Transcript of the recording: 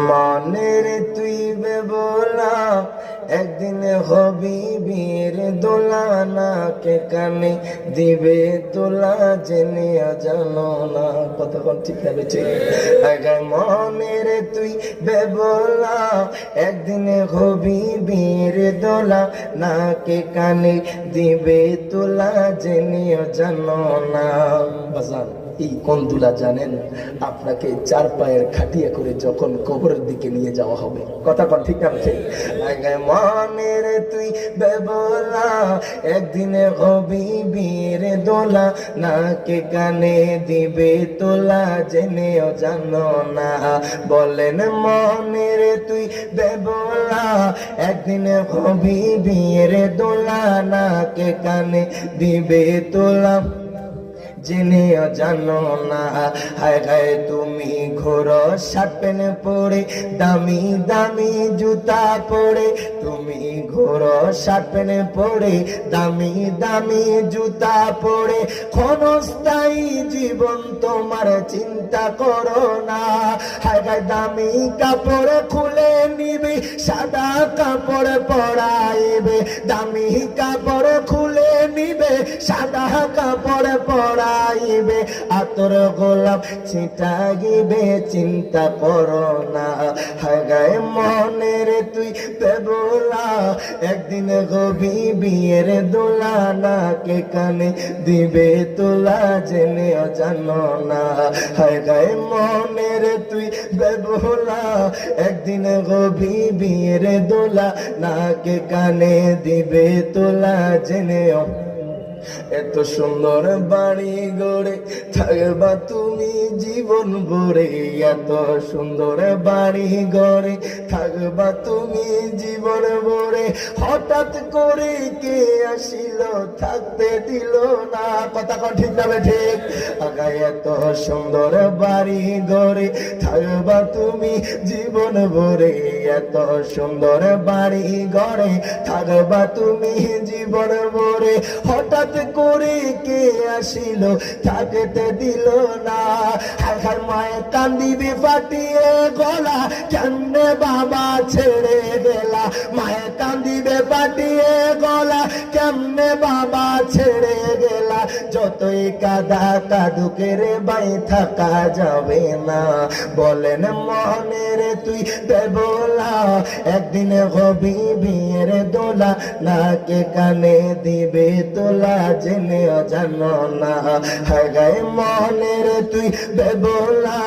মনের তুই বেবোলা একদিন হবি বীর দোলানা কে কানে দিবে তোলা জেনে জানো না কতক্ষণ ঠিক হবে ঠিক মনের তুই বেবোলা একদিন হবি বীর দোলা না কে কানে দিবে তোলা জেনে জানো না বাজান এই কোন দুলা জানেন আপনাকে চার পায়ের খাটিয়া করে যখন কবরের দিকে নিয়ে যাওয়া হবে কথা কন ঠিক আছে মনের তুই বেবোলা একদিনে হবি বীর দোলা নাকে কানে দিবে তোলা জেনেও জানো না বলেন মনের তুই বেবোলা একদিনে হবি বীর দোলা নাকে কানে দিবে তোলা জেনেও জানো না হায় হায় তুমি ঘোর শার্ট প্যান্ট পরে দামি দামি জুতা পরে তুমি ঘোর শার্ট প্যান্ট পরে দামি দামি জুতা পরে ক্ষণস্থায়ী জীবন তোমার চিন্তা করো না হায় হায় দামি কাপড় খুলে নিবে সাদা কাপড় পরাইবে দামি কাপড় খুলে নিবে সাদা কাপড় পরা আতর গোলাপ ছিটাইবে চিন্তা করো না হায় গায়ে মনের তুই বেবোলা একদিন গবি বিয়ের দোলা নাকে কানে দিবে তোলা জেনেও জানো না হায় গায়ে মনের তুই বেবোলা একদিন গবি বিয়ের দোলা নাকে কানে দিবে তোলা জেনেও এত সুন্দর বাড়ি গড়ে থাকবা তুমি জীবন ভরে এত সুন্দর বাড়ি গড়ে থাকবা তুমি জীবন ভরে হঠাৎ করে কে আসিল থাকতে দিল না কথা কন ঠিক যাবে ঠিক আগায় এত সুন্দর বাড়ি গড়ে থাকবা তুমি জীবন ভরে এত সুন্দর বাড়ি গড়ে থাকবা তুমি জীবন ভরে হঠাৎ করে কে আসিল থাকতে দিল না হার মায়ে কান্দিবে ফাটিয়ে গলা কেমনে বাবা ছেড়ে গেলা মায়ে কান্দিবে ফাটিয়ে গলা কেমনে বাবা ছেড়ে গেলা যতই কাদা কাদুকে রে বাই থাকা যাবে না বলেন মনের তুই বেবোলা একদিন হবি বিয়ের দোলা নাকে কানে দিবে তোলা জেনেও জানো না হায় গায়ে মনের তুই বেবোলা।